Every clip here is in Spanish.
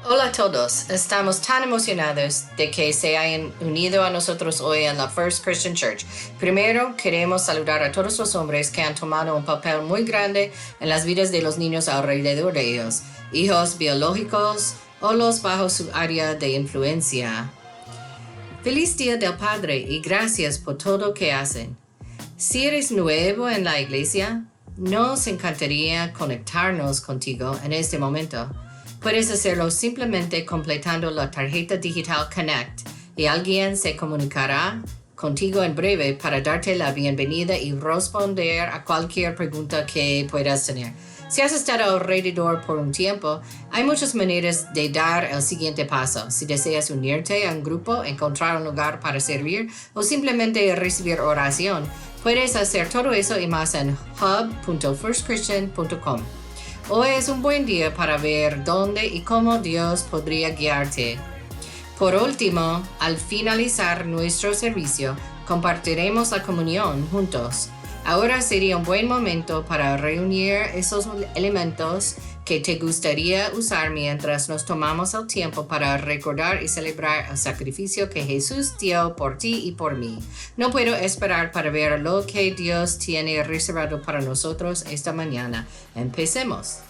Hola a todos, estamos tan emocionados de que se hayan unido a nosotros hoy en la First Christian Church. Primero, queremos saludar a todos los hombres que han tomado un papel muy grande en las vidas de los niños alrededor de ellos, hijos biológicos o los bajo su área de influencia. Feliz Día del Padre y gracias por todo lo que hacen. Si eres nuevo en la iglesia, nos encantaría conectarnos contigo en este momento. Puedes hacerlo simplemente completando la tarjeta digital Connect y alguien se comunicará contigo en breve para darte la bienvenida y responder a cualquier pregunta que puedas tener. Si has estado alrededor por un tiempo, hay muchas maneras de dar el siguiente paso. Si deseas unirte a un grupo, encontrar un lugar para servir o simplemente recibir oración, puedes hacer todo eso y más en hub.firstchristian.com. Hoy es un buen día para ver dónde y cómo Dios podría guiarte. Por último, al finalizar nuestro servicio, compartiremos la comunión juntos. Ahora sería un buen momento para reunir esos elementos que te gustaría usar mientras nos tomamos el tiempo para recordar y celebrar el sacrificio que Jesús dio por ti y por mí. No puedo esperar para ver lo que Dios tiene reservado para nosotros esta mañana. Empecemos.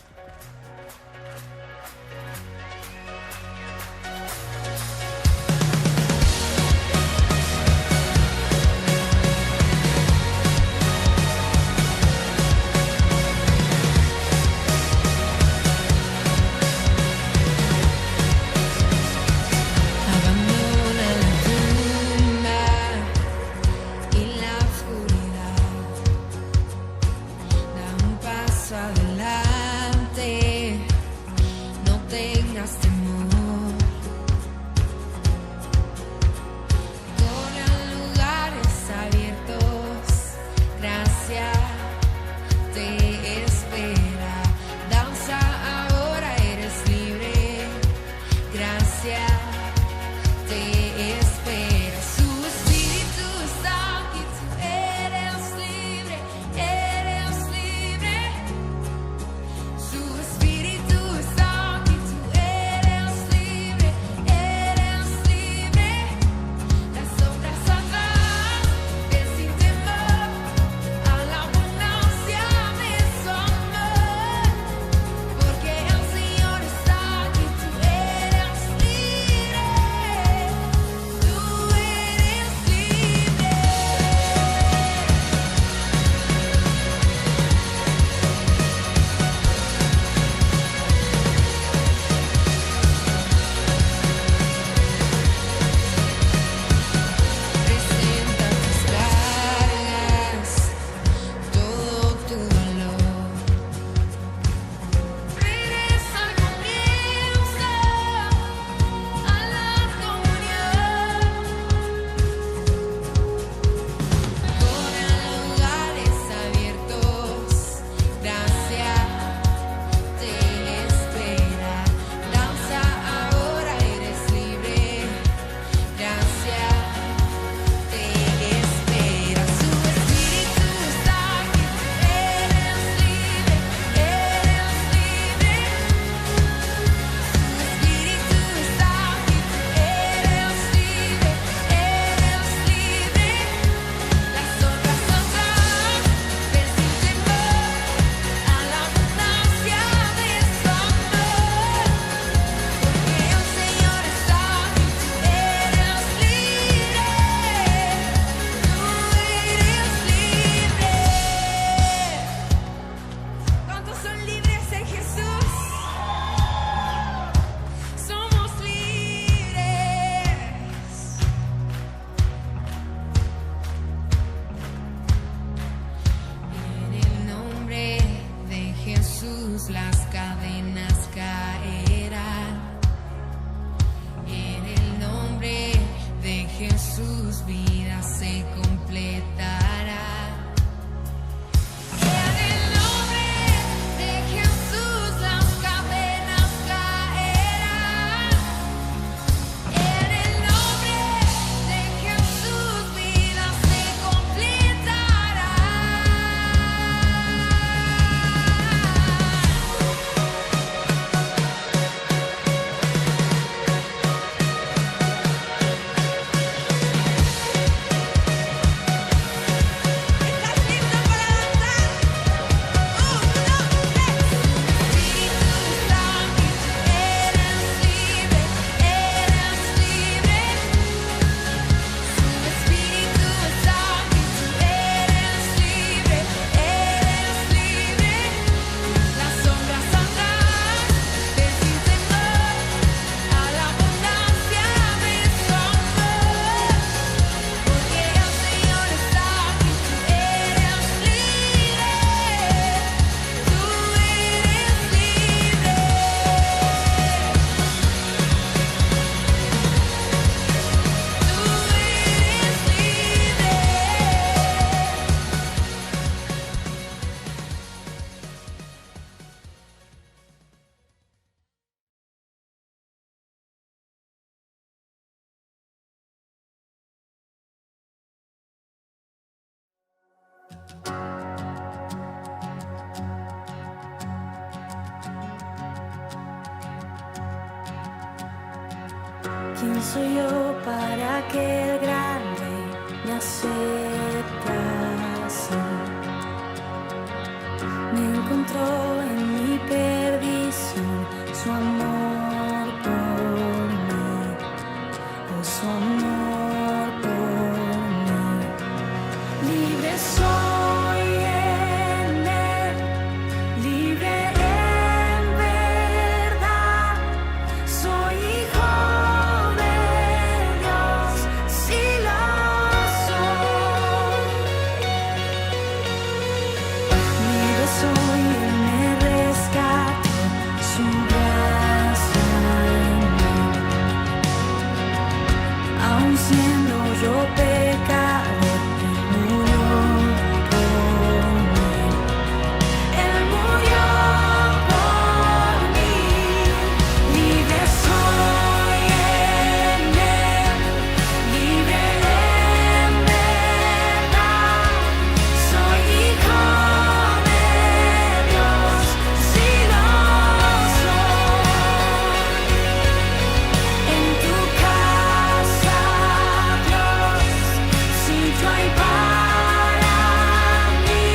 Las cadenas caerán. En el nombre de Jesús, vida se completará. En el nombre de Jesús, las cadenas caerán. En el nombre de Jesús, vida se completará. ¿Quién soy yo para que el gran rey me aceptase? Me encontró en mi perdición su amor por mí, oh, su amor por mí. Libre soy en él, libre en verdad. Soy hijo de Dios, sí lo soy. Libre soy, él me rescató, su gracia en mí. Aun siendo yo pecador, él murió por mí. Él murió por mí. Libre soy en él, libre en verdad. Soy hijo de Dios, sí lo soy. En tu casa, Dios, sitio hay para mí.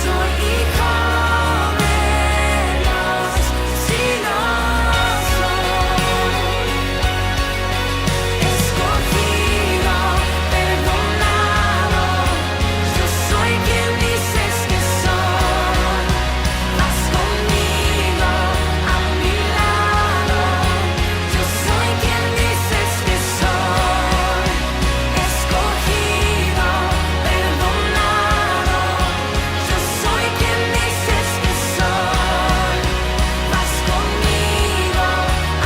Soy hijo de Dios, sí lo soy. Escogido, perdonado, yo soy quien dices que soy. Vas conmigo a mi lado, yo soy quien dices que soy. Escogido, perdonado, yo soy quien dices que soy. Vas conmigo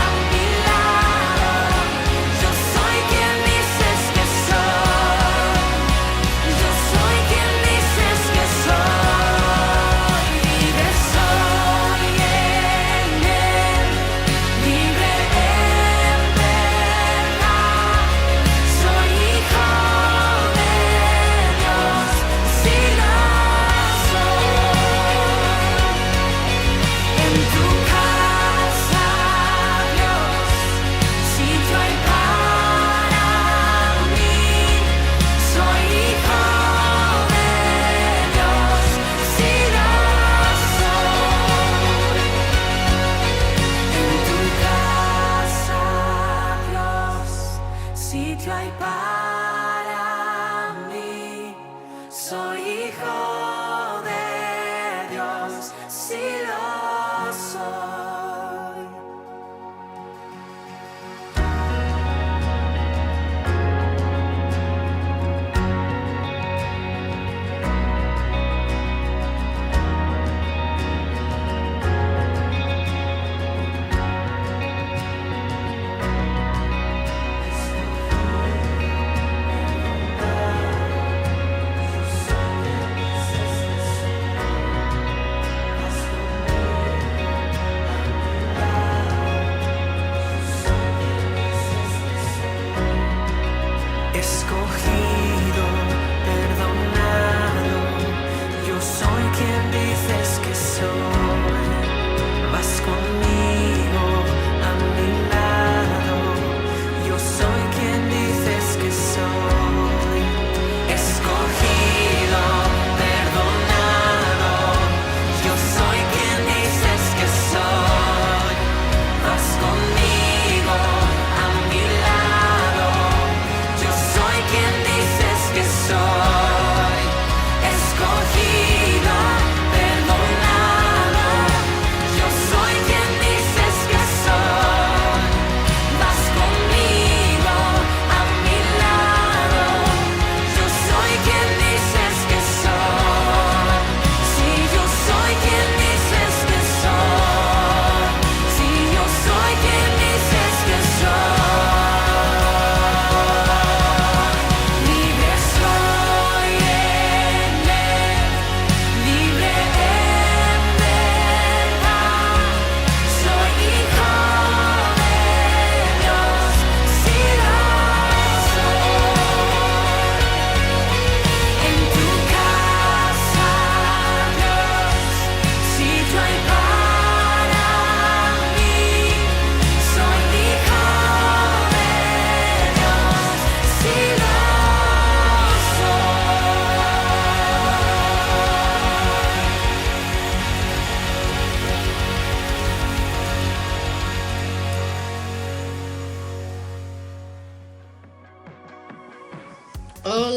a mi lado, yo soy quien dices que soy. Yo soy quien dices que soy. Libre soy en él, libre en verdad. Soy hijo de Dios, sí lo soy. En tu casa, Dios, sitio hay para mí. Soy hijo de Dios, sí lo soy. En tu casa, Dios, sitio hay para mí. Soy hijo de Dios, sí lo soy.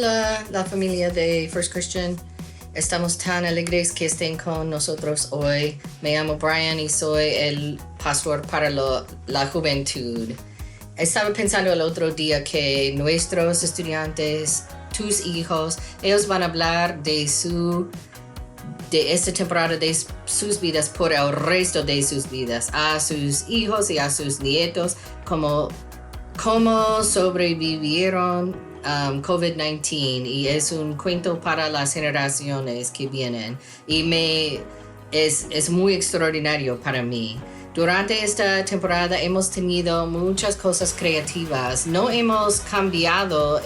Hola, la familia de First Christian. Estamos tan alegres que estén con nosotros hoy. Me llamo Brian y soy el pastor para la juventud. Estaba pensando el otro día que nuestros estudiantes, tus hijos, ellos van a hablar de esta temporada de sus vidas por el resto de sus vidas, a sus hijos y a sus nietos, cómo sobrevivieron COVID-19, y es un cuento para las generaciones que vienen y es muy extraordinario para mí. Durante esta temporada hemos tenido muchas cosas creativas. No hemos cambiado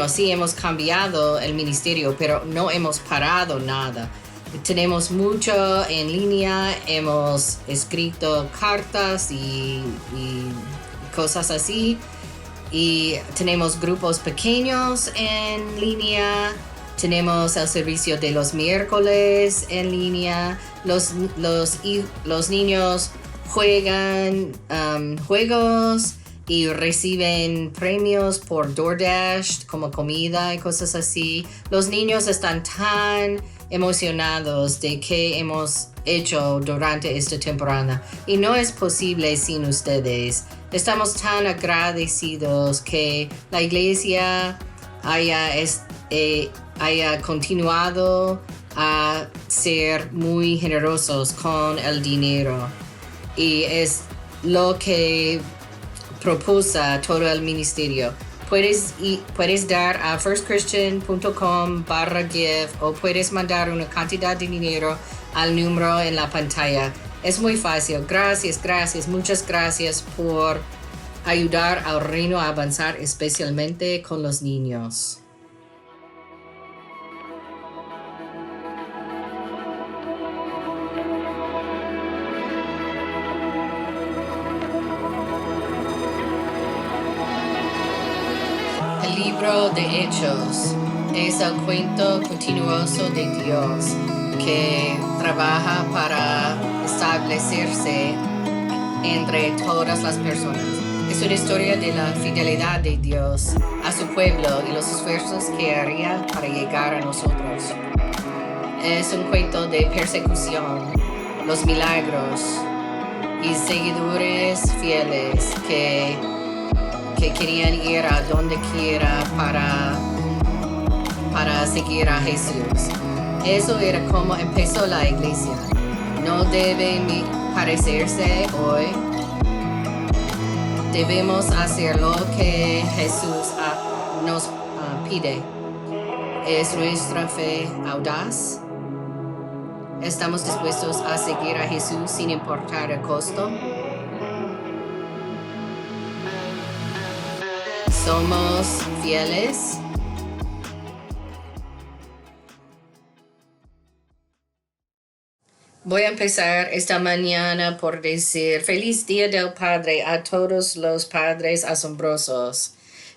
sí hemos cambiado el ministerio, pero no hemos parado nada. Tenemos mucho en línea, hemos escrito cartas y cosas así, y tenemos grupos pequeños en línea, tenemos el servicio de los miércoles en línea, los niños juegan juegos y reciben premios por DoorDash como comida y cosas así. Los niños están tan emocionados de que hemos hecho durante esta temporada y no es posible sin ustedes. Estamos tan agradecidos que la iglesia haya continuado a ser muy generosos con el dinero, y es lo que propuse todo el ministerio. Puedes dar a firstchristian.com/give o puedes mandar una cantidad de dinero al número en la pantalla. Es muy fácil. Gracias, muchas gracias por ayudar al reino a avanzar, especialmente con los niños. El libro de Hechos es el cuento continuoso de Dios que trabaja para establecerse entre todas las personas. Es una historia de la fidelidad de Dios a su pueblo y los esfuerzos que haría para llegar a nosotros. Es un cuento de persecución, los milagros y seguidores fieles que querían ir a donde quiera para seguir a Jesús. Eso era como empezó la iglesia. No debe parecerse hoy. Debemos hacer lo que Jesús nos pide. ¿Es nuestra fe audaz? ¿Estamos dispuestos a seguir a Jesús sin importar el costo? ¿Somos fieles? Voy a empezar esta mañana por decir feliz Día del Padre a todos los padres asombrosos.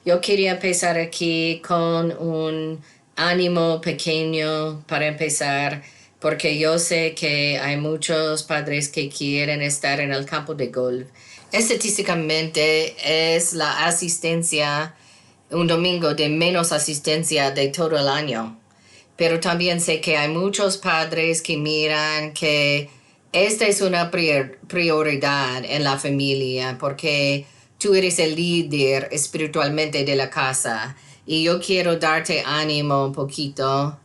Yo quería empezar aquí con un ánimo pequeño para empezar, porque yo sé que hay muchos padres que quieren estar en el campo de golf. Estadísticamente es la asistencia un domingo de menos asistencia de todo el año. Pero también sé que hay muchos padres que miran que esta es una prioridad en la familia porque tú eres el líder espiritualmente de la casa. Y yo quiero darte ánimo un poquito.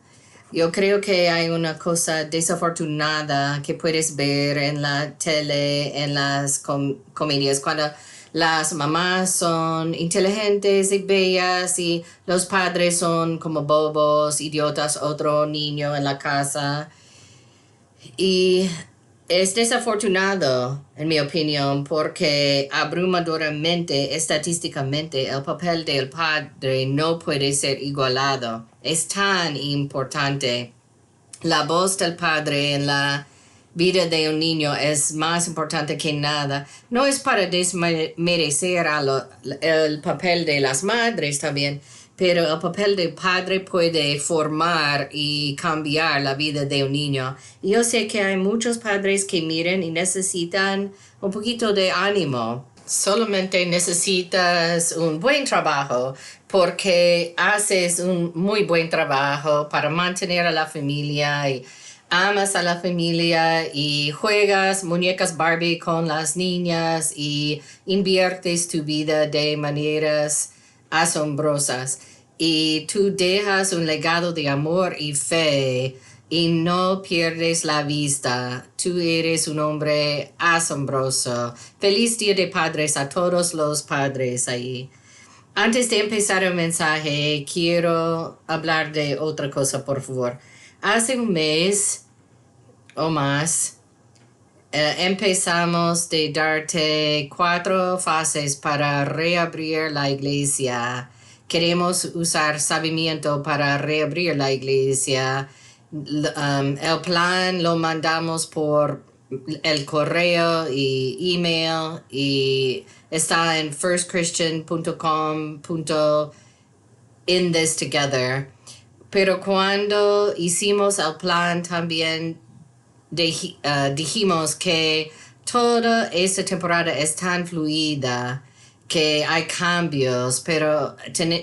Yo creo que hay una cosa desafortunada que puedes ver en la tele, en las comedias, cuando las mamás son inteligentes y bellas y los padres son como bobos, idiotas, otro niño en la casa. Y es desafortunado, en mi opinión, porque abrumadoramente, estadísticamente, el papel del padre no puede ser igualado. Es tan importante. La voz del padre en la vida de un niño es más importante que nada. No es para desmerecer el papel de las madres también, pero el papel del padre puede formar y cambiar la vida de un niño. Yo sé que hay muchos padres que miran y necesitan un poquito de ánimo. Solamente necesitas un buen trabajo porque haces un muy buen trabajo para mantener a la familia y amas a la familia y juegas muñecas Barbie con las niñas y inviertes tu vida de maneras asombrosas y tú dejas un legado de amor y fe y no pierdes la vista. Tú eres un hombre asombroso. Feliz Día de Padres a todos los padres ahí. Antes de empezar el mensaje, quiero hablar de otra cosa, por favor. Hace un mes o más, empezamos de darte 4 fases para reabrir la iglesia. Queremos usar sabimiento para reabrir la iglesia. El plan lo mandamos por el correo y email y está en firstchristian.com.in this together. Pero cuando hicimos el plan también dijimos que toda esta temporada es tan fluida que hay cambios, pero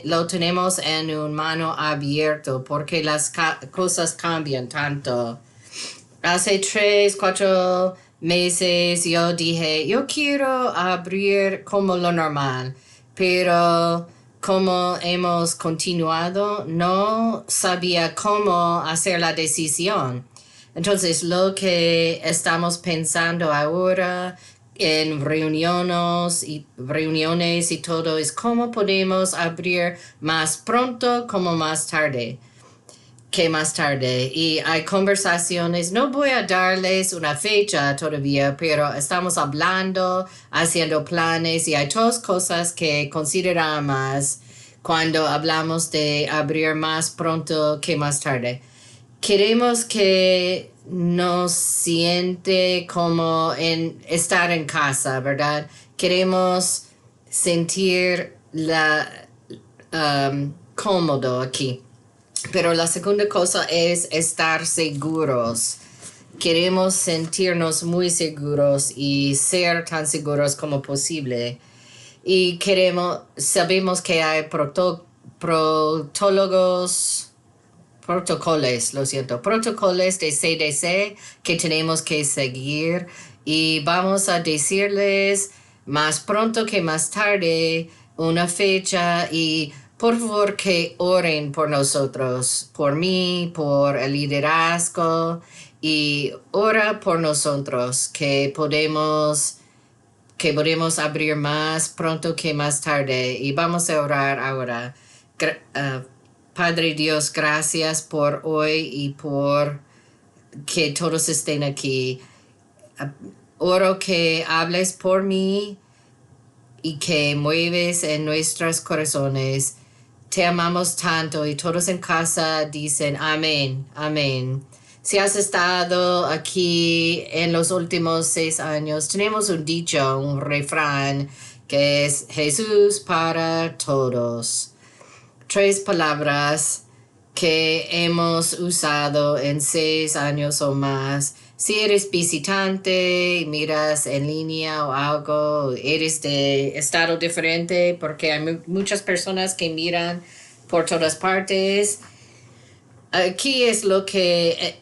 lo tenemos en un mano abierto porque las cosas cambian tanto. Hace 3, 4 meses yo dije, yo quiero abrir como lo normal, pero como hemos continuado, no sabía cómo hacer la decisión. Entonces, lo que estamos pensando ahora en reuniones y todo es cómo podemos abrir más pronto como más tarde que más tarde. Y hay conversaciones, no voy a darles una fecha todavía, pero estamos hablando, haciendo planes y hay 2 cosas que consideramos cuando hablamos de abrir más pronto que más tarde. Queremos que nos siente como en estar en casa, ¿verdad? Queremos sentir cómodo aquí. Pero la segunda cosa es estar seguros. Queremos sentirnos muy seguros y ser tan seguros como posible. Y sabemos que hay protocolos de CDC que tenemos que seguir y vamos a decirles más pronto que más tarde una fecha y por favor que oren por nosotros, por mí, por el liderazgo y ora por nosotros que podemos abrir más pronto que más tarde y vamos a orar ahora. Padre Dios, gracias por hoy y por que todos estén aquí. Oro que hables por mí y que mueves en nuestros corazones. Te amamos tanto y todos en casa dicen amén, amén. Si has estado aquí en los últimos 6 años, tenemos un dicho, un refrán que es Jesús para todos. 3 palabras que hemos usado en 6 años o más. Si eres visitante, miras en línea o algo, eres de estado diferente, porque hay muchas personas que miran por todas partes. Aquí es lo que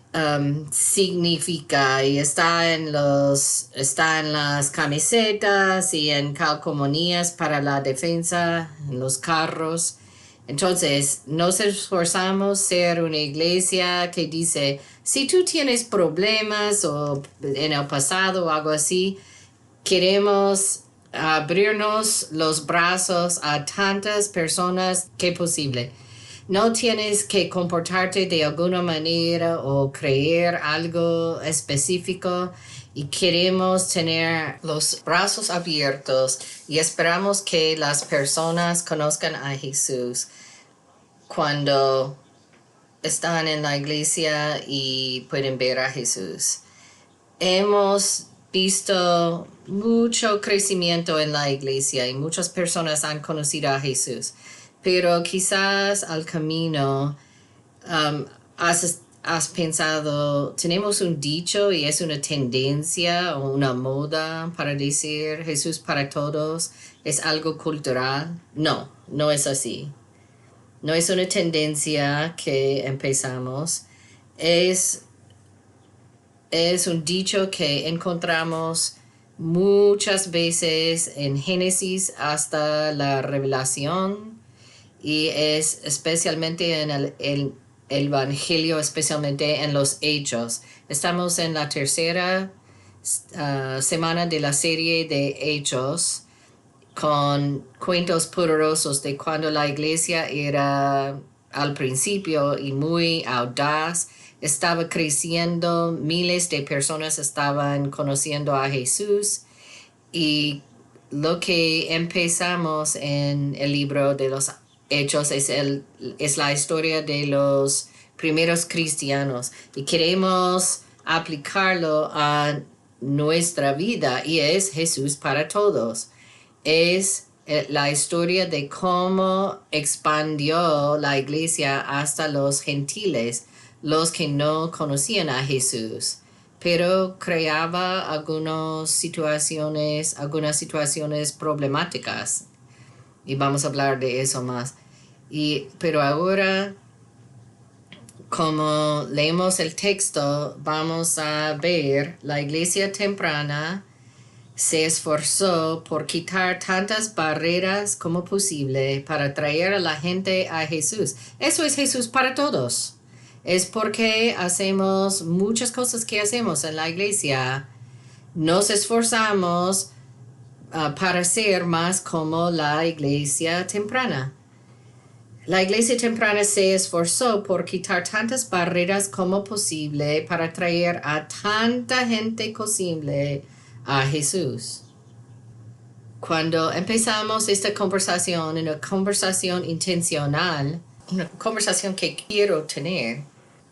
significa y está en las camisetas y en calcomanías para la defensa, en los carros. Entonces, nos esforzamos ser una iglesia que dice, si tú tienes problemas o en el pasado o algo así, queremos abrirnos los brazos a tantas personas que posible. No tienes que comportarte de alguna manera o creer algo específico y queremos tener los brazos abiertos y esperamos que las personas conozcan a Jesús cuando están en la iglesia y pueden ver a Jesús. Hemos visto mucho crecimiento en la iglesia y muchas personas han conocido a Jesús, pero quizás al camino has pensado, tenemos un dicho y es una tendencia o una moda para decir Jesús para todos, es algo cultural? No, no es así. No es una tendencia que empezamos, es, es un dicho que encontramos muchas veces en Génesis hasta la Revelación y es especialmente en el Evangelio, especialmente en los Hechos. Estamos en la tercera semana de la serie de Hechos con cuentos poderosos de cuando la iglesia era al principio y muy audaz, estaba creciendo, miles de personas estaban conociendo a Jesús y lo que empezamos en el libro de los Hechos es la historia de los primeros cristianos y queremos aplicarlo a nuestra vida y es Jesús para todos. Es la historia de cómo expandió la iglesia hasta los gentiles, los que no conocían a Jesús, pero creaba algunas situaciones problemáticas. Y vamos a hablar de eso más. Pero ahora, como leemos el texto, vamos a ver la iglesia temprana se esforzó por quitar tantas barreras como posible para traer a la gente a Jesús. Eso es Jesús para todos. Es porque hacemos muchas cosas que hacemos en la iglesia. Nos esforzamos para ser más como la iglesia temprana. La iglesia temprana se esforzó por quitar tantas barreras como posible para traer a tanta gente posible a Jesús. Cuando empezamos esta conversación, una conversación intencional, una conversación que quiero tener,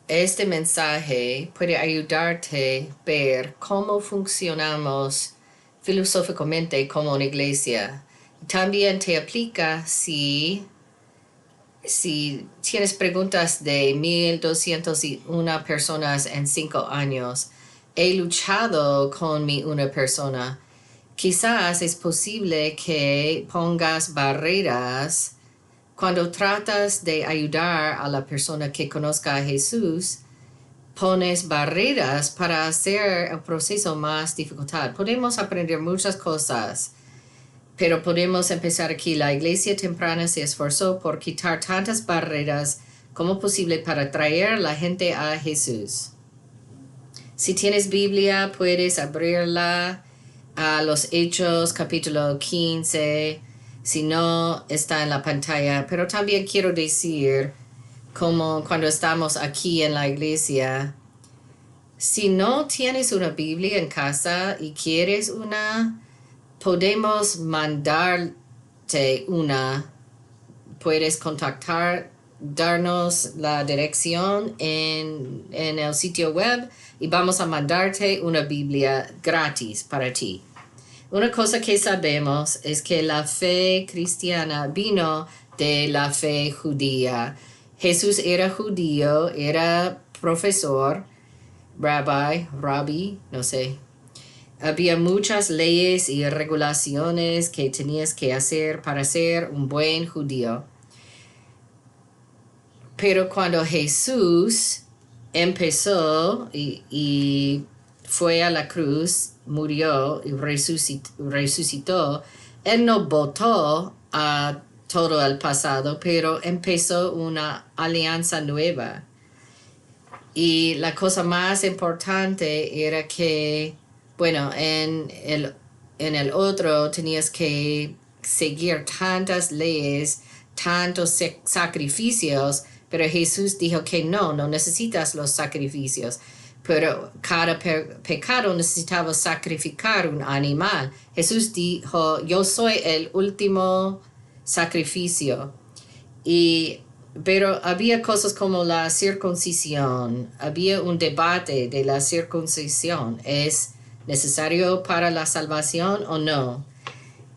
este mensaje puede ayudarte a ver cómo funcionamos filosóficamente como una iglesia. También te aplica si tienes preguntas de 1,201 personas en 5 años. He luchado con una persona. Quizás es posible que pongas barreras cuando tratas de ayudar a la persona que conozca a Jesús. Pones barreras para hacer el proceso más dificultad. Podemos aprender muchas cosas, pero podemos empezar aquí. La iglesia temprana se esforzó por quitar tantas barreras como posible para traer a la gente a Jesús. Si tienes Biblia, puedes abrirla a los Hechos, capítulo 15. Si no, está en la pantalla. Pero también quiero decir, como cuando estamos aquí en la iglesia, si no tienes una Biblia en casa y quieres una, podemos mandarte una. Puedes darnos la dirección en el sitio web y vamos a mandarte una Biblia gratis para ti. Una cosa que sabemos es que la fe cristiana vino de la fe judía. Jesús era judío, era profesor, rabbi, no sé. Había muchas leyes y regulaciones que tenías que hacer para ser un buen judío. Pero cuando Jesús empezó y fue a la cruz, murió y resucitó, Él no votó a todo el pasado, pero empezó una alianza nueva. Y la cosa más importante era que, bueno, en el otro tenías que seguir tantas leyes, tantos sacrificios, pero Jesús dijo que no necesitas los sacrificios. Pero cada pecado necesitaba sacrificar un animal. Jesús dijo, yo soy el último sacrificio. Pero había cosas como la circuncisión. Había un debate de la circuncisión. ¿Es necesario para la salvación o no?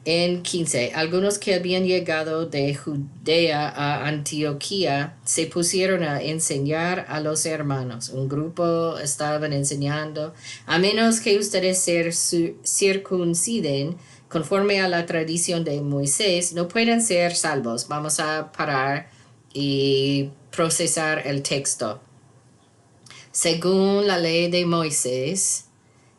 En 15, algunos que habían llegado de Judea a Antioquía se pusieron a enseñar a los hermanos. Un grupo estaban enseñando, a menos que ustedes se circunciden conforme a la tradición de Moisés, no pueden ser salvos. Vamos a parar y procesar el texto. Según la ley de Moisés,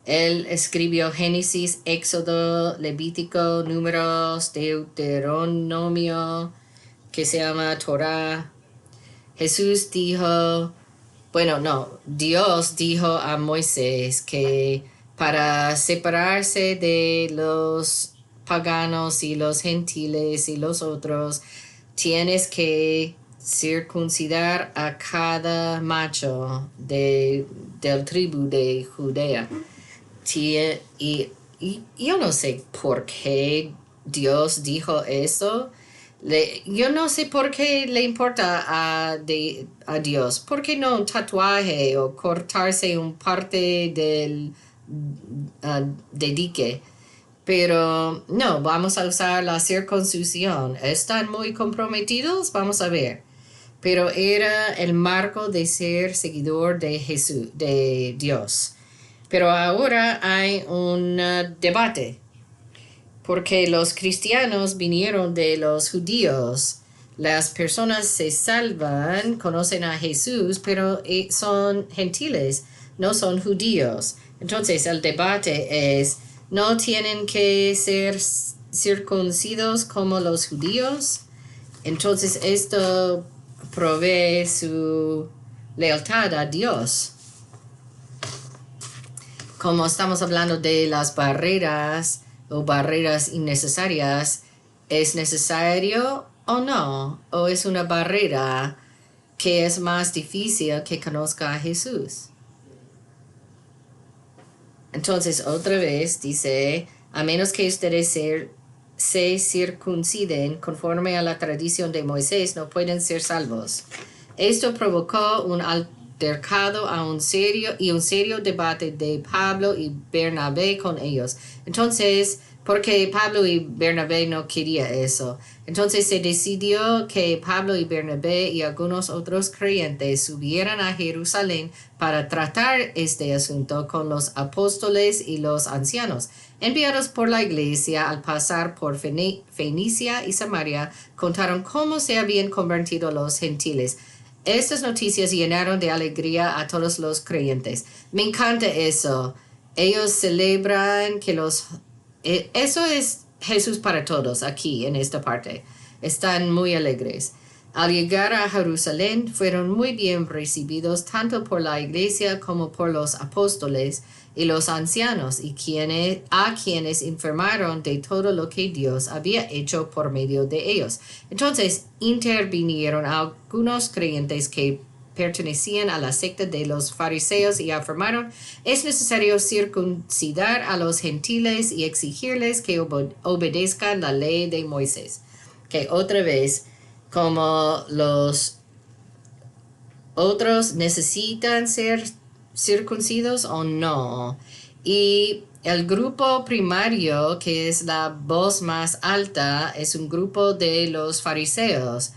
él escribió Génesis, Éxodo, Levítico, Números, Deuteronomio, que se llama Torah. Jesús dijo, Dios dijo a Moisés que para separarse de los paganos y los gentiles y los otros, tienes que circuncidar a cada macho del tribu de Judea. Y yo no sé por qué Dios dijo eso. Yo no sé por qué le importa a Dios. ¿Por qué no un tatuaje o cortarse un parte del dedique? Pero no, vamos a usar la circuncisión. ¿Están muy comprometidos? Vamos a ver. Pero era el marco de ser seguidor de Jesús, de Dios. Pero ahora hay un debate, porque los cristianos vinieron de los judíos. Las personas se salvan, conocen a Jesús, pero son gentiles, no son judíos. Entonces el debate es, ¿no tienen que ser circuncidos como los judíos? Entonces esto provee su lealtad a Dios. Como estamos hablando de las barreras o barreras innecesarias, ¿es necesario o no? ¿O es una barrera que es más difícil que conozca a Jesús? Entonces, otra vez dice, a menos que ustedes se circunciden conforme a la tradición de Moisés, no pueden ser salvos. Esto provocó un altercado a un serio debate de Pablo y Bernabé con ellos. Entonces, porque Pablo y Bernabé no querían eso. Entonces se decidió que Pablo y Bernabé y algunos otros creyentes subieran a Jerusalén para tratar este asunto con los apóstoles y los ancianos. Enviados por la iglesia al pasar por Fenicia y Samaria, contaron cómo se habían convertido los gentiles. Estas noticias llenaron de alegría a todos los creyentes. Me encanta eso. Ellos celebran que eso es Jesús para todos aquí en esta parte. Están muy alegres. Al llegar a Jerusalén fueron muy bien recibidos tanto por la iglesia como por los apóstoles y los ancianos y a quienes informaron de todo lo que Dios había hecho por medio de ellos. Entonces intervinieron algunos creyentes que pertenecían a la secta de los fariseos y afirmaron, es necesario circuncidar a los gentiles y exigirles que obedezcan la ley de Moisés. Que otra vez, como los otros necesitan ser circuncidos o no. Y el grupo primario, que es la voz más alta, es un grupo de los fariseos.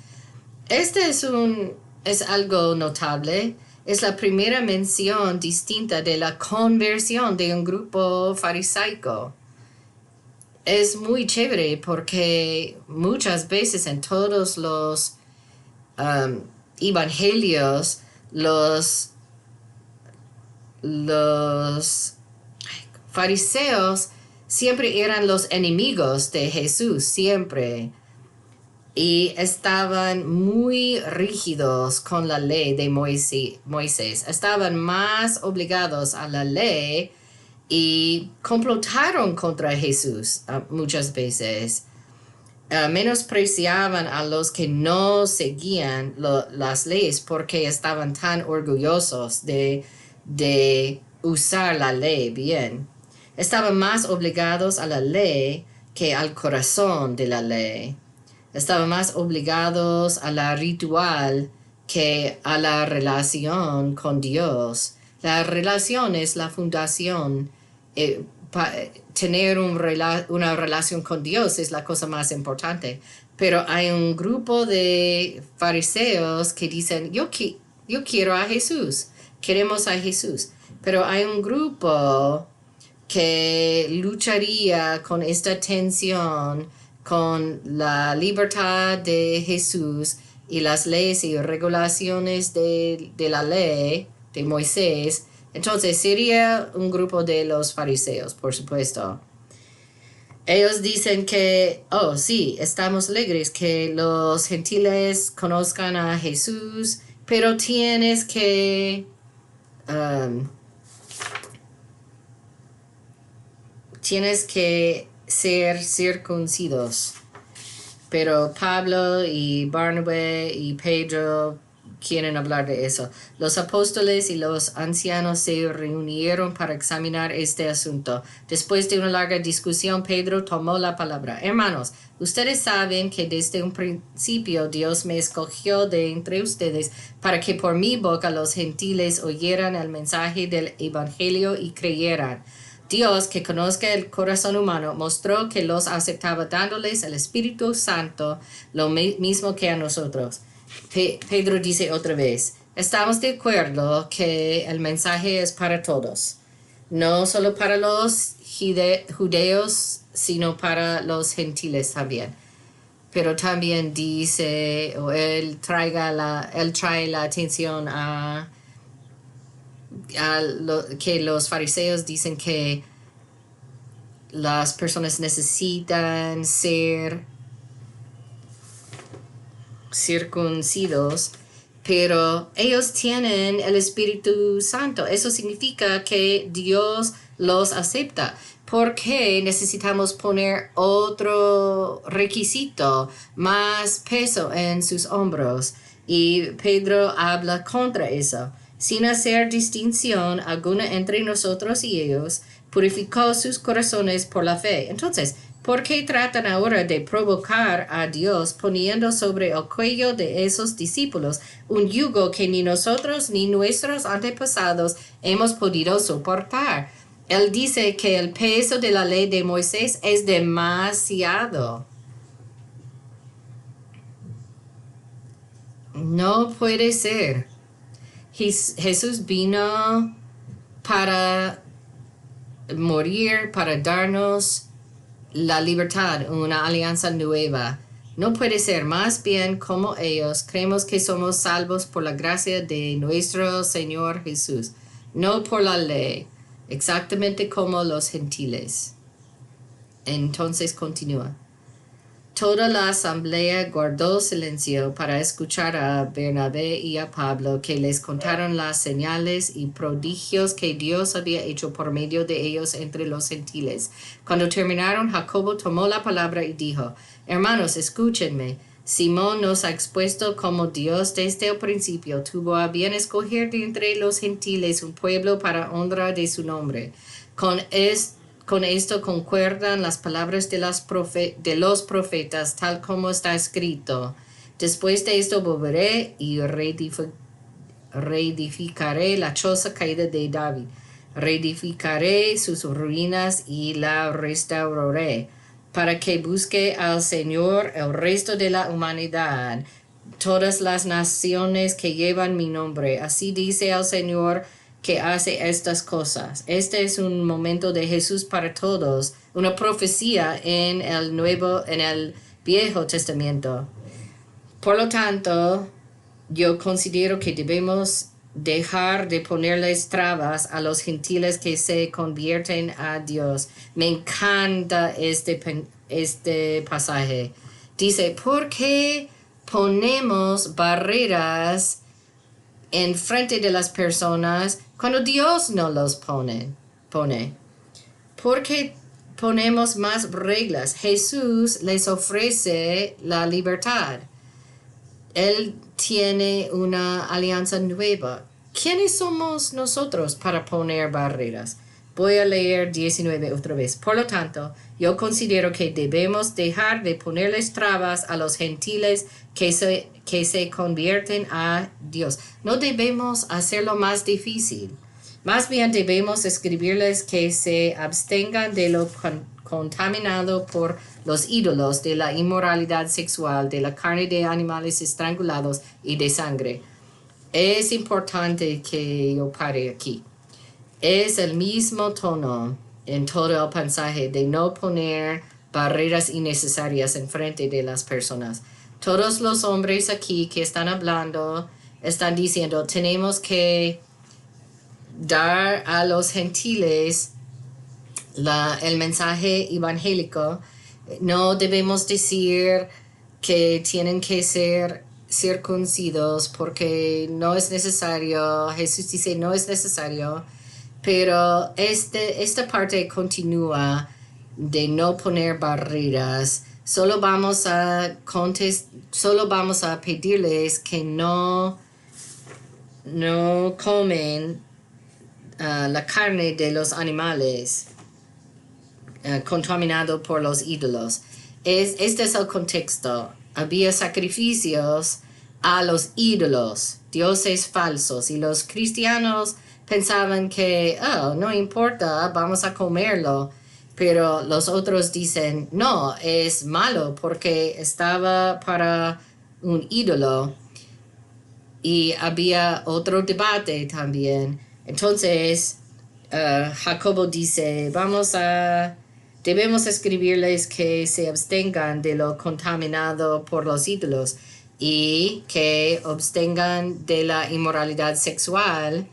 Este es algo notable. Es la primera mención distinta de la conversión de un grupo farisaico. Es muy chévere porque muchas veces en todos los evangelios los fariseos siempre eran los enemigos de Jesús, siempre. Y estaban muy rígidos con la ley de Moisés. Estaban más obligados a la ley y complotaron contra Jesús muchas veces. Menospreciaban a los que no seguían las leyes porque estaban tan orgullosos de usar la ley bien. Estaban más obligados a la ley que al corazón de la ley. Estaban más obligados a la ritual que a la relación con Dios. La relación es la fundación tener una relación con Dios es la cosa más importante. Pero hay un grupo de fariseos que dicen, yo quiero a Jesús, queremos a Jesús. Pero hay un grupo que lucharía con esta tensión, con la libertad de Jesús y las leyes y regulaciones de la ley de Moisés. Entonces sería un grupo de los fariseos, por supuesto. Ellos dicen que, oh sí, estamos alegres que los gentiles conozcan a Jesús, pero tienes que ser circuncidos. Pero Pablo y Barnabé y Pedro quieren hablar de eso. Los apóstoles y los ancianos se reunieron para examinar este asunto. Después de una larga discusión, Pedro tomó la palabra. Hermanos, ustedes saben que desde un principio Dios me escogió de entre ustedes para que por mi boca los gentiles oyeran el mensaje del evangelio y creyeran. Dios, que conozca el corazón humano, mostró que los aceptaba dándoles el Espíritu Santo, lo mismo que a nosotros. Pedro dice otra vez, estamos de acuerdo que el mensaje es para todos, no solo para los judeos, sino para los gentiles también. Pero también dice, o él trae la atención que los fariseos dicen que las personas necesitan ser circuncidos, pero ellos tienen el Espíritu Santo. Eso significa que Dios los acepta. ¿Por qué necesitamos poner otro requisito, más peso en sus hombros? Y Pedro habla contra eso. Sin hacer distinción alguna entre nosotros y ellos, purificó sus corazones por la fe. Entonces, ¿por qué tratan ahora de provocar a Dios poniendo sobre el cuello de esos discípulos un yugo que ni nosotros ni nuestros antepasados hemos podido soportar? Él dice que el peso de la ley de Moisés es demasiado. No puede ser. Jesús vino para morir, para darnos la libertad, una alianza nueva. No puede ser. Más bien, como ellos, creemos que somos salvos por la gracia de nuestro Señor Jesús, no por la ley, exactamente como los gentiles. Entonces continúa. Toda la asamblea guardó silencio para escuchar a Bernabé y a Pablo, que les contaron las señales y prodigios que Dios había hecho por medio de ellos entre los gentiles. Cuando terminaron, Jacobo tomó la palabra y dijo, hermanos, escúchenme. Simón nos ha expuesto cómo Dios desde el principio tuvo a bien escoger de entre los gentiles un pueblo para honra de su nombre. Con esto concuerdan las palabras de los profetas, tal como está escrito. Después de esto volveré y reedificaré la choza caída de David. Reedificaré sus ruinas y la restauraré, para que busque al Señor el resto de la humanidad, todas las naciones que llevan mi nombre. Así dice el Señor, que hace estas cosas. Este es un momento de Jesús para todos, una profecía en el Viejo Testamento. Por lo tanto, yo considero que debemos dejar de ponerles trabas a los gentiles que se convierten a Dios. Me encanta este pasaje. Dice, ¿por qué ponemos barreras en frente de las personas cuando Dios no los pone? ¿Por qué ponemos más reglas? Jesús les ofrece la libertad. Él tiene una alianza nueva. ¿Quiénes somos nosotros para poner barreras? Voy a leer 19 otra vez. Por lo tanto, yo considero que debemos dejar de ponerles trabas a los gentiles que se convierten a Dios. No debemos hacerlo más difícil. Más bien debemos escribirles que se abstengan de lo contaminado por los ídolos, de la inmoralidad sexual, de la carne de animales estrangulados y de sangre. Es importante que yo pare aquí. Es el mismo tono en todo el mensaje de no poner barreras innecesarias en frente de las personas. Todos los hombres aquí que están hablando están diciendo tenemos que dar a los gentiles el mensaje evangélico. No debemos decir que tienen que ser circuncidos porque no es necesario. Jesús dice no es necesario. Pero esta parte continúa de no poner barreras. Solo vamos a pedirles que no comen la carne de los animales contaminado por los ídolos. Este es el contexto. Había sacrificios a los ídolos, dioses falsos, y los cristianos pensaban que, no importa, vamos a comerlo. Pero los otros dicen, no, es malo porque estaba para un ídolo. Y había otro debate también. Entonces, Jacobo dice, debemos escribirles que se abstengan de lo contaminado por los ídolos y que abstengan de la inmoralidad sexual.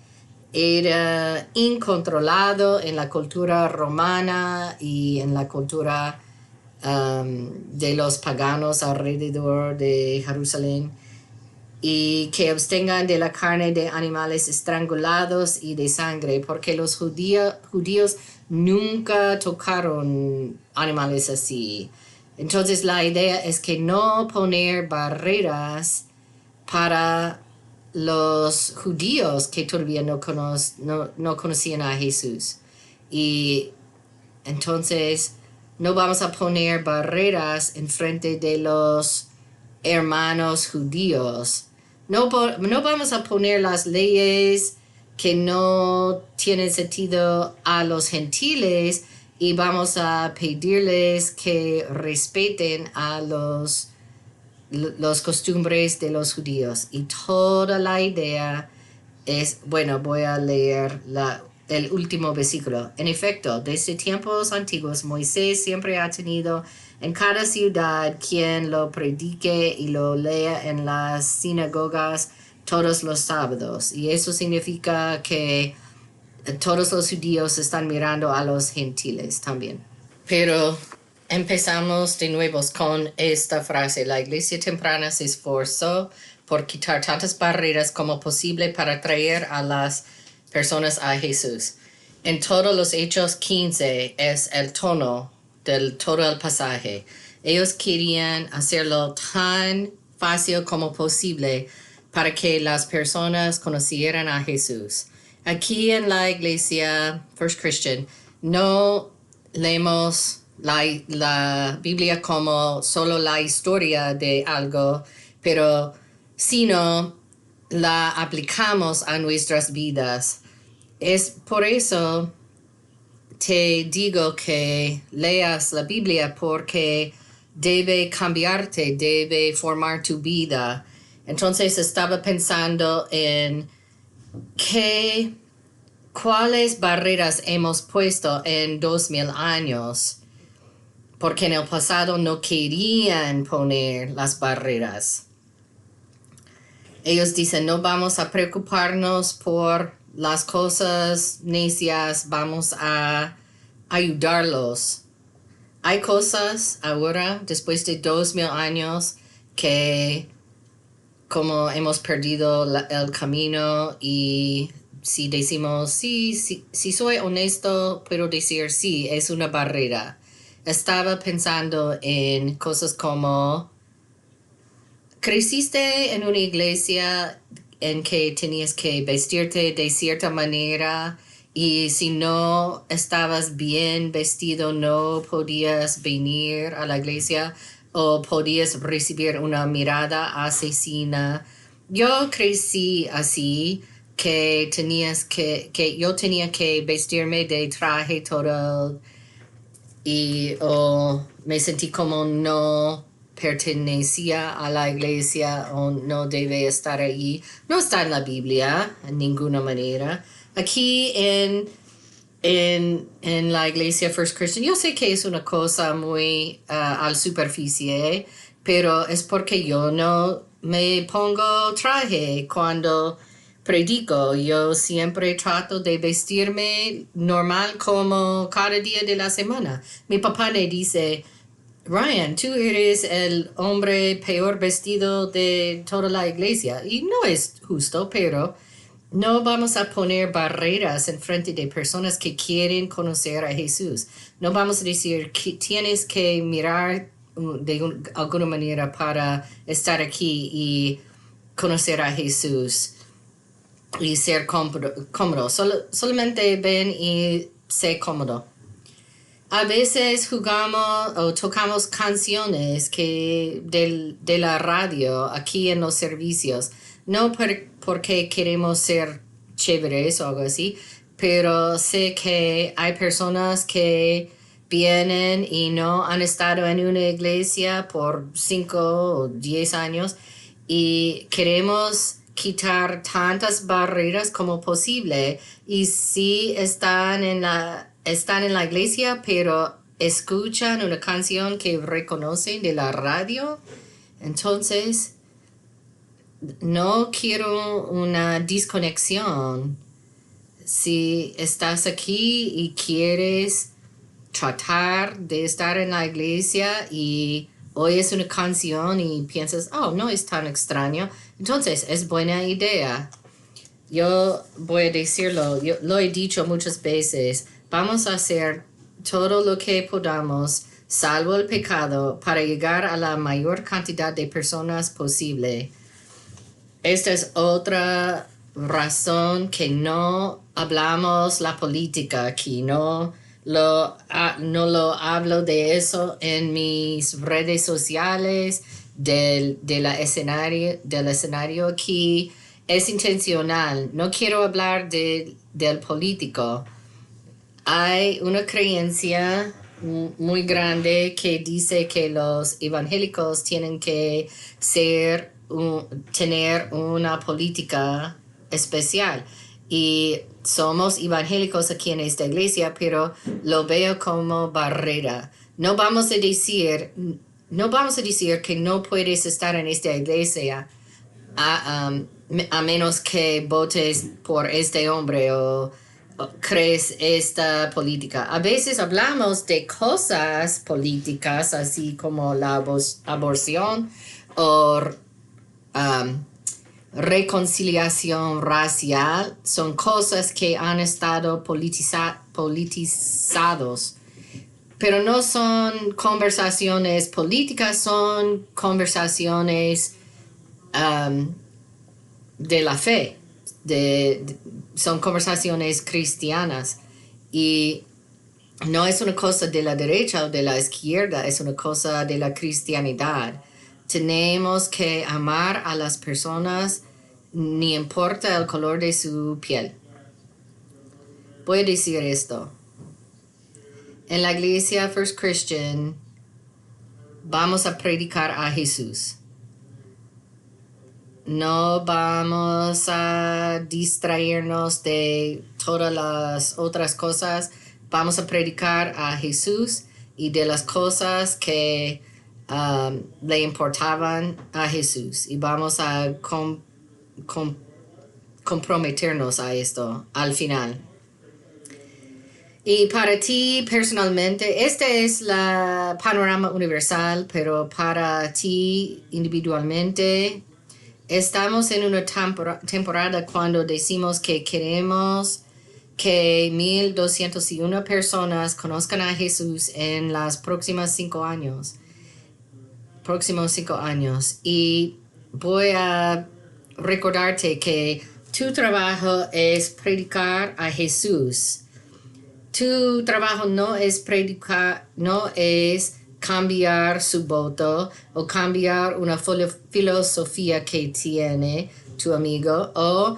Era incontrolado en la cultura romana y en la cultura de los paganos alrededor de Jerusalén, y que abstengan de la carne de animales estrangulados y de sangre, porque los judíos nunca tocaron animales así. Entonces la idea es que no poner barreras para los judíos que todavía no conocían a Jesús. Y entonces no vamos a poner barreras en frente de los hermanos judíos. No vamos a poner las leyes que no tienen sentido a los gentiles y vamos a pedirles que respeten a los costumbres de los judíos. Y toda la idea es, voy a leer el último versículo. En efecto, desde tiempos antiguos, Moisés siempre ha tenido en cada ciudad quien lo predique y lo lea en las sinagogas todos los sábados. Y eso significa que todos los judíos están mirando a los gentiles también. Pero empezamos de nuevo con esta frase. La iglesia temprana se esforzó por quitar tantas barreras como posible para traer a las personas a Jesús. En todos los Hechos 15 es el tono del todo el pasaje. Ellos querían hacerlo tan fácil como posible para que las personas conocieran a Jesús. Aquí en la iglesia First Christian no leemos la Biblia como solo la historia de algo, pero sino la aplicamos a nuestras vidas. Es por eso te digo que leas la Biblia, porque debe cambiarte, debe formar tu vida. Entonces estaba pensando en cuáles barreras hemos puesto en 2000 años, porque en el pasado no querían poner las barreras. Ellos dicen, no vamos a preocuparnos por las cosas necias, vamos a ayudarlos. Hay cosas ahora, después de 2000 años, que como hemos perdido el camino, y si decimos, si soy honesto, puedo decir, sí, es una barrera. Estaba pensando en cosas como, creciste en una iglesia en que tenías que vestirte de cierta manera, y si no estabas bien vestido no podías venir a la iglesia o podías recibir una mirada asesina. Yo crecí así, que yo tenía que vestirme de traje todo y o me sentí como no pertenecía a la iglesia o no debe estar ahí. No está en la Biblia en ninguna manera. Aquí en la iglesia First Christian, yo sé que es una cosa muy al superficie, pero es porque yo no me pongo traje cuando predico. Yo siempre trato de vestirme normal como cada día de la semana. Mi papá me dice, Ryan, tú eres el hombre peor vestido de toda la iglesia. Y no es justo, pero no vamos a poner barreras en frente de personas que quieren conocer a Jesús. No vamos a decir que tienes que mirar alguna manera para estar aquí y conocer a Jesús y ser cómodo. Solamente ven y sé cómodo. A veces jugamos o tocamos canciones de la radio aquí en los servicios. No porque queremos ser chéveres o algo así, pero sé que hay personas que vienen y no han estado en una iglesia por 5 o 10 años y queremos quitar tantas barreras como posible y sí están en la iglesia, pero escuchan una canción que reconocen de la radio. Entonces, no quiero una desconexión. Si estás aquí y quieres tratar de estar en la iglesia y oyes una canción y piensas, oh, no es tan extraño, entonces es buena idea. Yo voy a decirlo, yo lo he dicho muchas veces, vamos a hacer todo lo que podamos, salvo el pecado, para llegar a la mayor cantidad de personas posible. Esta es otra razón que no hablamos la política aquí, no lo hablo de eso en mis redes sociales, del escenario aquí. Es intencional, no quiero hablar del político. Hay una creencia muy grande que dice que los evangélicos tienen que tener una política especial. Y somos evangélicos aquí en esta iglesia, pero lo veo como barrera. No vamos a decir que no puedes estar en esta iglesia a menos que votes por este hombre o crees esta política. A veces hablamos de cosas políticas, así como la aborción o reconciliación racial. Son cosas que han estado politizados. Pero no son conversaciones políticas, son conversaciones de la fe. Son conversaciones cristianas. Y no es una cosa de la derecha o de la izquierda, es una cosa de la cristianidad. Tenemos que amar a las personas, ni importa el color de su piel. Voy a decir esto. En la iglesia First Christian vamos a predicar a Jesús. No vamos a distraernos de todas las otras cosas. Vamos a predicar a Jesús y de las cosas que le importaban a Jesús. Y vamos a comprometernos a esto al final. Y para ti personalmente, este es la panorama universal, pero para ti individualmente, estamos en una temporada cuando decimos que queremos que 1,201 personas conozcan a Jesús en los próximos 5 años. Y voy a recordarte que tu trabajo es predicar a Jesús. Tu trabajo no es predicar, no es cambiar su voto o cambiar una filosofía que tiene tu amigo o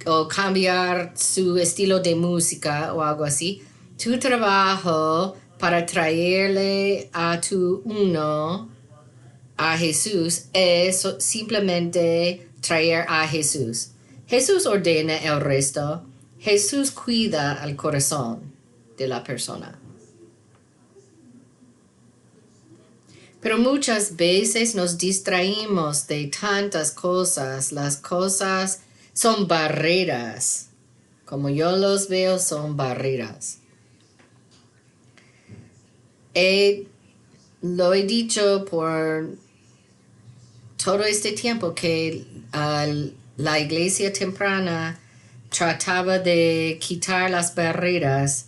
o cambiar su estilo de música o algo así. Tu trabajo para traerle a tu uno a Jesús es simplemente traer a Jesús. Jesús ordena el resto. Jesús cuida al corazón de la persona. Pero muchas veces nos distraímos de tantas cosas. Las cosas son barreras. Como yo los veo, son barreras. Lo he dicho por todo este tiempo que la iglesia temprana trataba de quitar las barreras.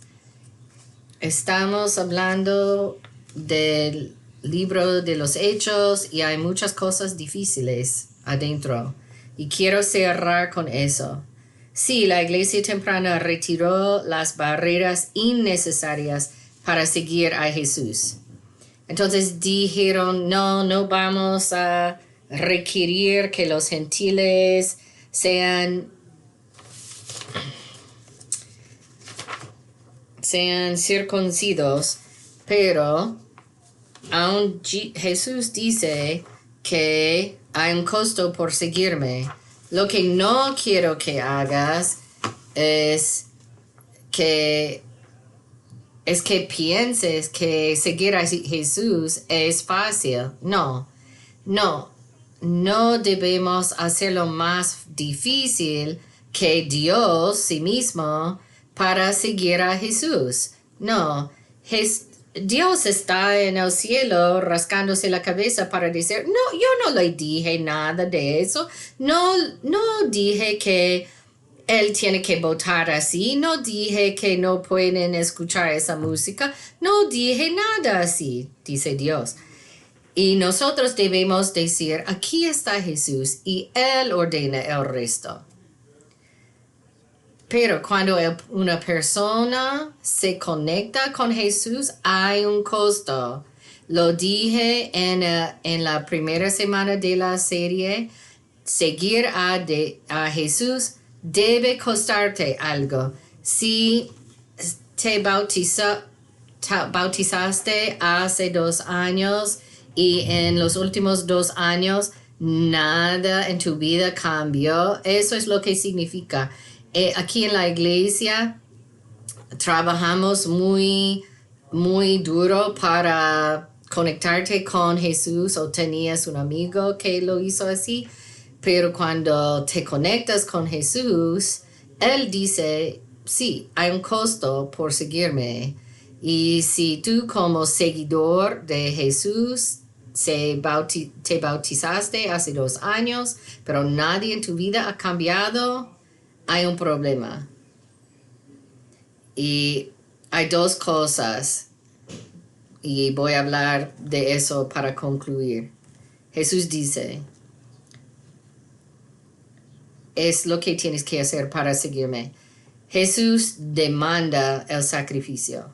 Estamos hablando del libro de los Hechos y hay muchas cosas difíciles adentro. Y quiero cerrar con eso. Sí, la iglesia temprana retiró las barreras innecesarias para seguir a Jesús. Entonces dijeron, no vamos a requerir que los gentiles sean circuncidos, pero aún Jesús dice que hay un costo por seguirme. Lo que no quiero que hagas es que pienses que seguir a Jesús es fácil. No debemos hacerlo más difícil que Dios sí mismo para seguir a Jesús. No, Dios está en el cielo rascándose la cabeza para decir, no, yo no le dije nada de eso. No dije que Él tiene que votar así. No dije que no pueden escuchar esa música. No dije nada así, dice Dios. Y nosotros debemos decir, aquí está Jesús y Él ordena el resto. Pero cuando una persona se conecta con Jesús, hay un costo. Lo dije en la primera semana de la serie. Seguir a Jesús debe costarte algo. Si te bautizaste hace 2 años y en los últimos 2 años nada en tu vida cambió, eso es lo que significa. Aquí en la iglesia trabajamos muy, muy duro para conectarte con Jesús, o tenías un amigo que lo hizo así, pero cuando te conectas con Jesús, Él dice, sí, hay un costo por seguirme. Y si tú como seguidor de Jesús te bautizaste hace 2 años, pero nadie en tu vida ha cambiado, hay un problema. Y hay 2 cosas, y voy a hablar de eso para concluir. Jesús dice, es lo que tienes que hacer para seguirme. Jesús demanda el sacrificio.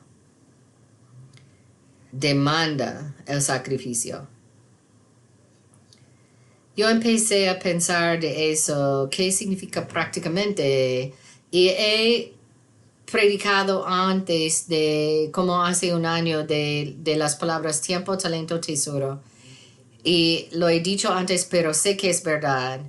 Demanda el sacrificio. Yo empecé a pensar de eso, qué significa prácticamente, y he predicado antes como hace 1 año, de las palabras tiempo, talento, tesoro. Y lo he dicho antes, pero sé que es verdad.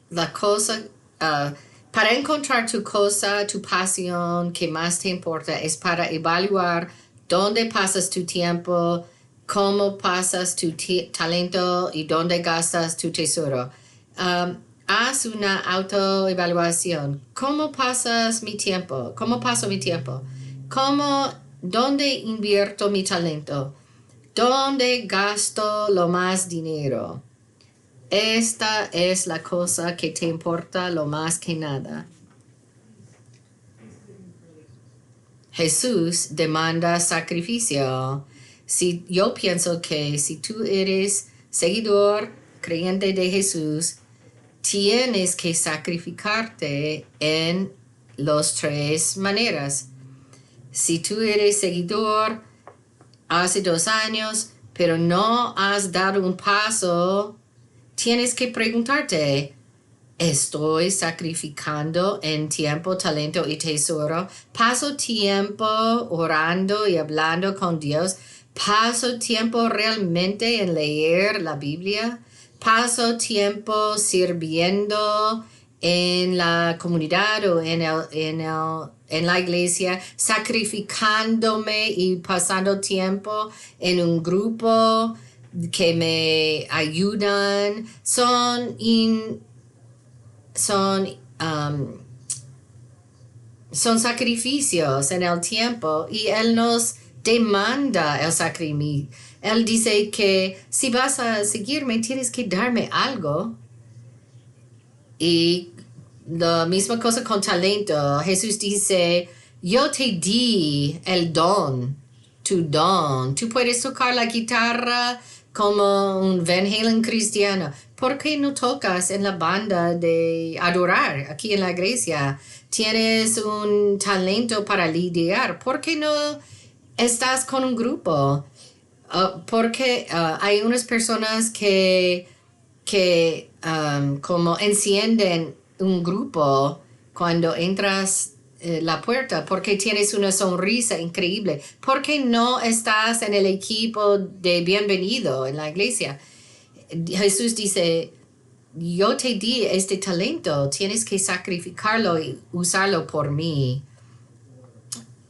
La cosa, para encontrar tu cosa, tu pasión que más te importa, es para evaluar dónde pasas tu tiempo, cómo pasas tu talento y dónde gastas tu tesoro. Haz una autoevaluación. ¿Cómo pasas mi tiempo? ¿Cómo paso mi tiempo? ¿Dónde invierto mi talento? ¿Dónde gasto lo más dinero? Esta es la cosa que te importa lo más que nada. Jesús demanda sacrificio. Yo pienso que si tú eres seguidor, creyente de Jesús, tienes que sacrificarte en las 3 maneras. Si tú eres seguidor hace 2 años, pero no has dado un paso, tienes que preguntarte, Estoy sacrificando en tiempo, talento y tesoro. Paso tiempo orando y hablando con Dios. Paso tiempo realmente en leer la Biblia. Paso tiempo sirviendo en la comunidad o en la iglesia, sacrificándome y pasando tiempo en un grupo que me ayudan. Son son sacrificios en el tiempo y Él nos demanda el sacrificio. Él dice que si vas a seguirme tienes que darme algo. Y la misma cosa con talento. Jesús dice, yo te di el don, tu don. Tú puedes tocar la guitarra como un Van Halen cristiano. ¿Por qué no tocas en la banda de adorar aquí en la iglesia? Tienes un talento para lidiar. ¿Por qué no estás con un grupo? Porque hay unas personas que como encienden un grupo cuando entras la puerta porque tienes una sonrisa increíble. ¿Por qué no estás en el equipo de bienvenido en la iglesia? Jesús dice, yo te di este talento, tienes que sacrificarlo y usarlo por mí.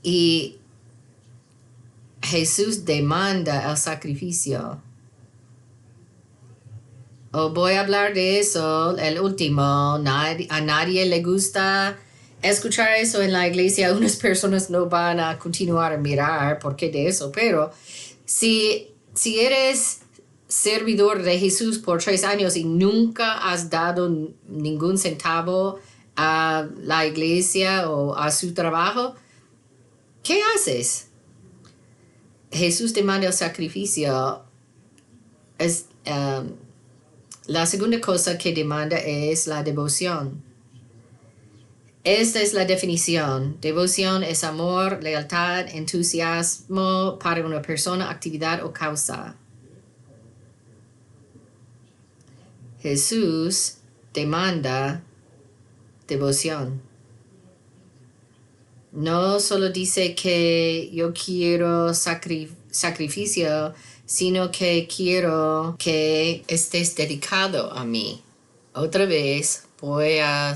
Y Jesús demanda el sacrificio. Voy a hablar de eso, el último. A nadie le gusta escuchar eso en la iglesia. Unas personas no van a continuar a mirar por qué de eso. Pero si eres servidor de Jesús por 3 años y nunca has dado ningún centavo a la iglesia o a su trabajo, ¿qué haces? Jesús demanda el sacrificio. La segunda cosa que demanda es la devoción. Esta es la definición. Devoción es amor, lealtad, entusiasmo para una persona, actividad o causa. Jesús demanda devoción. No solo dice que yo quiero sacrificio, sino que quiero que estés dedicado a mí. Otra vez voy a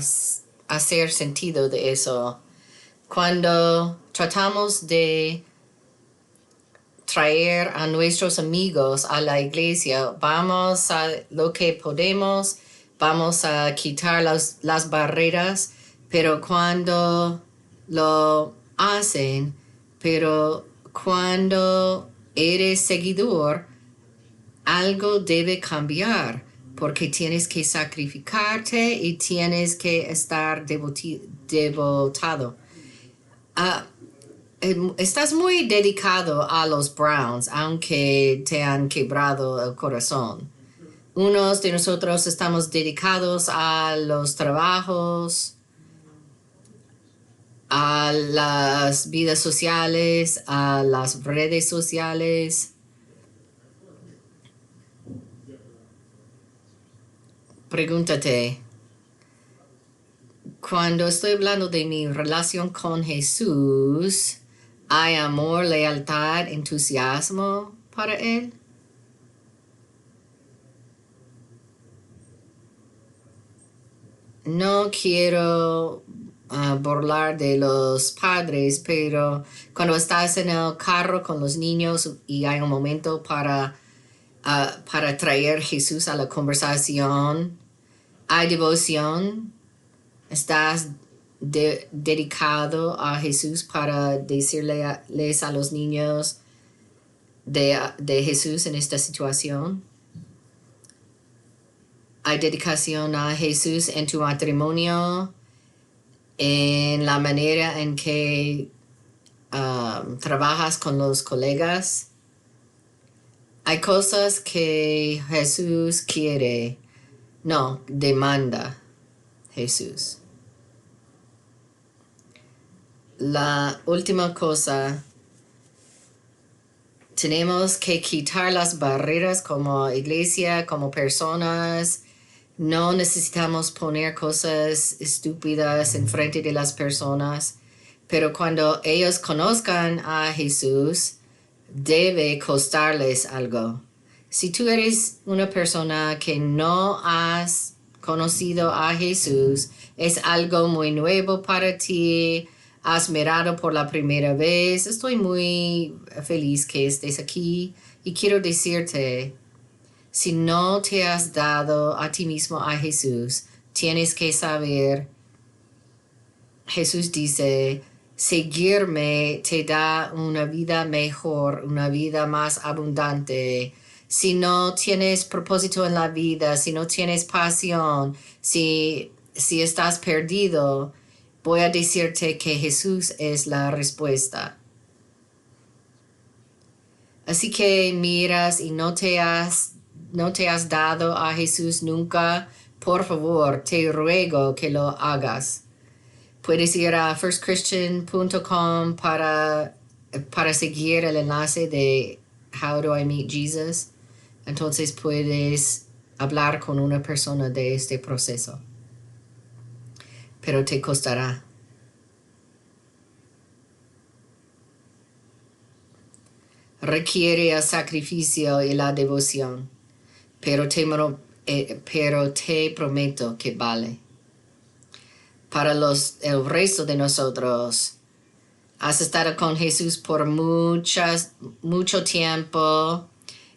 hacer sentido de eso. Cuando tratamos de traer a nuestros amigos a la iglesia, vamos a lo que podemos, vamos a quitar las barreras, pero cuando lo hacen, pero cuando eres seguidor, algo debe cambiar porque tienes que sacrificarte y tienes que estar devotado. Estás muy dedicado a los Browns, aunque te han quebrado el corazón. Unos de nosotros estamos dedicados a los trabajos, a las vidas sociales, a las redes sociales. Pregúntate, cuando estoy hablando de mi relación con Jesús, ¿hay amor, lealtad, entusiasmo para Él? No quiero burlar de los padres, pero cuando estás en el carro con los niños y hay un momento para traer Jesús a la conversación, hay devoción, estás dedicado a Jesús para decirles a los niños de Jesús en esta situación. Hay dedicación a Jesús en tu matrimonio, en la manera en que trabajas con los colegas. Hay cosas que Jesús quiere, no, demanda Jesús. La última cosa, tenemos que quitar las barreras como iglesia, como personas, No necesitamos poner cosas estúpidas en frente de las personas, pero cuando ellos conozcan a Jesús, debe costarles algo. Si tú eres una persona que no has conocido a Jesús, es algo muy nuevo para ti, has mirado por la primera vez, estoy muy feliz que estés aquí y quiero decirte, si no te has dado a ti mismo a Jesús, tienes que saber, Jesús dice, seguirme te da una vida mejor, una vida más abundante. Si no tienes propósito en la vida, si no tienes pasión, si estás perdido, voy a decirte que Jesús es la respuesta. Así que miras y no te has dado a Jesús nunca, por favor, te ruego que lo hagas. Puedes ir a firstchristian.com para seguir el enlace de How Do I Meet Jesus. Entonces puedes hablar con una persona de este proceso. Pero te costará. Requiere el sacrificio y la devoción, pero te prometo que vale. Para el resto de nosotros, has estado con Jesús por mucho tiempo.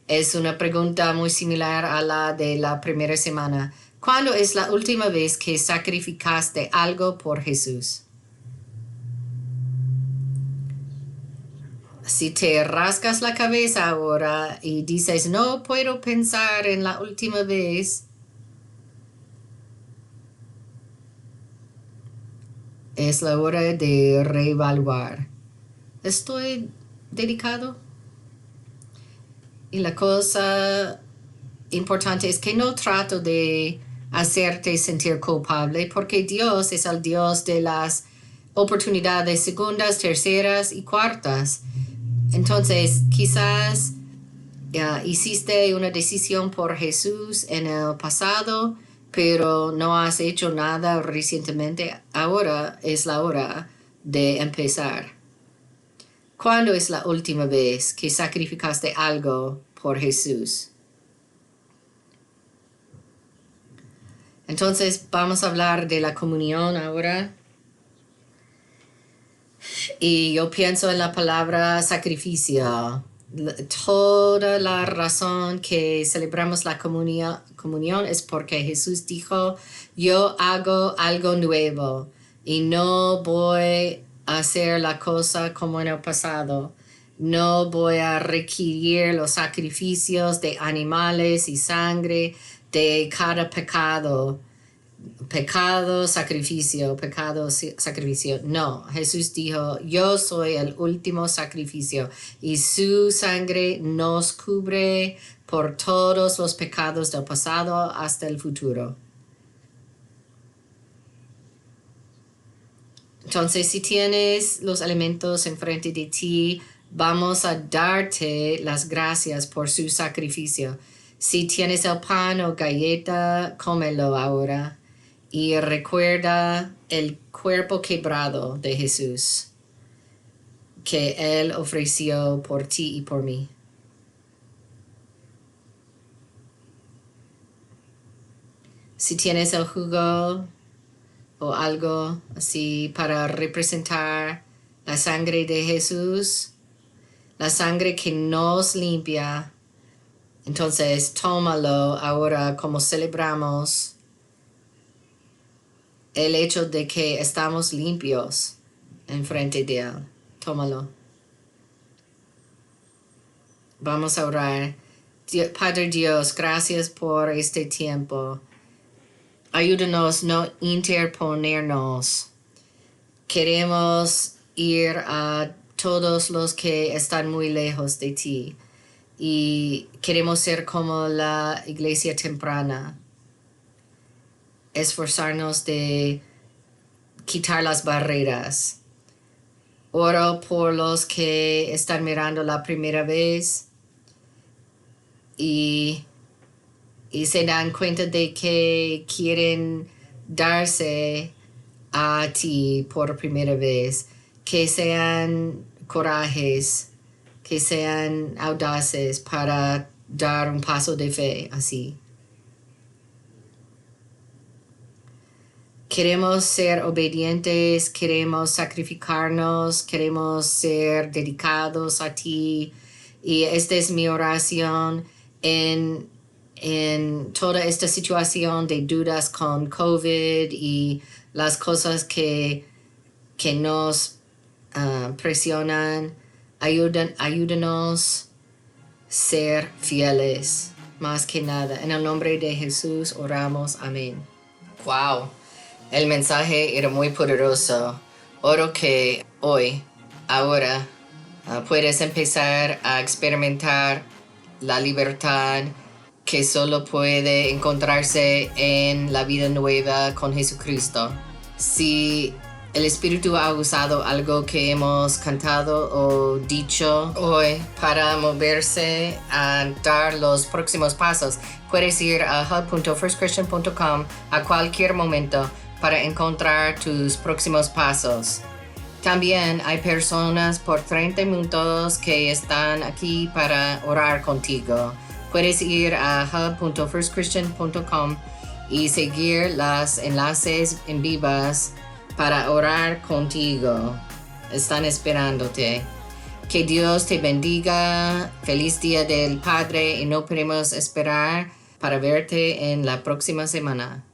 Es una pregunta muy similar a la de la primera semana. ¿Cuándo es la última vez que sacrificaste algo por Jesús? Si te rascas la cabeza ahora y dices, no puedo pensar en la última vez, es la hora de reevaluar. ¿Estoy dedicado? Y la cosa importante es que no trato de hacerte sentir culpable porque Dios es el Dios de las oportunidades segundas, terceras y cuartas. Entonces, quizás hiciste una decisión por Jesús en el pasado, pero no has hecho nada recientemente. Ahora es la hora de empezar. ¿Cuándo es la última vez que sacrificaste algo por Jesús? Entonces vamos a hablar de la comunión ahora. Y yo pienso en la palabra sacrificio. Toda la razón que celebramos la comunión es porque Jesús dijo, yo hago algo nuevo y no voy a hacer la cosa como en el pasado. No voy a requerir los sacrificios de animales y sangre de cada pecado. Pecado, sacrificio. No, Jesús dijo, yo soy el último sacrificio y su sangre nos cubre por todos los pecados del pasado hasta el futuro. Entonces, si tienes los elementos enfrente de ti, vamos a darte las gracias por su sacrificio. Si tienes el pan o galleta, cómelo ahora. Y recuerda el cuerpo quebrado de Jesús que Él ofreció por ti y por mí. Si tienes el jugo o algo así para representar la sangre de Jesús, la sangre que nos limpia, entonces tómalo ahora como celebramos el hecho de que estamos limpios enfrente de Él. Tómalo. Vamos a orar. Padre Dios, gracias por este tiempo. Ayúdanos no interponernos. Queremos ir a todos los que están muy lejos de ti. Y queremos ser como la iglesia temprana. Esforzarnos de quitar las barreras. Oro por los que están mirando la primera vez y y se dan cuenta de que quieren darse a ti por primera vez, que sean corajes, que sean audaces para dar un paso de fe así. Queremos ser obedientes, queremos sacrificarnos, queremos ser dedicados a ti. Y esta es mi oración en toda esta situación de dudas con COVID y las cosas que nos presionan. Ayúdanos a ser fieles, más que nada. En el nombre de Jesús oramos. Amén. Wow. El mensaje era muy poderoso. Oro que hoy, ahora, puedes empezar a experimentar la libertad que solo puede encontrarse en la vida nueva con Jesucristo. Si el Espíritu ha usado algo que hemos cantado o dicho hoy para moverse a dar los próximos pasos, puedes ir a hub.firstchristian.com a cualquier momento para encontrar tus próximos pasos. También hay personas por 30 minutos que están aquí para orar contigo. Puedes ir a hub.firstchristian.com y seguir los enlaces en vivas para orar contigo. Están esperándote. Que Dios te bendiga. Feliz Día del Padre y no podemos esperar para verte en la próxima semana.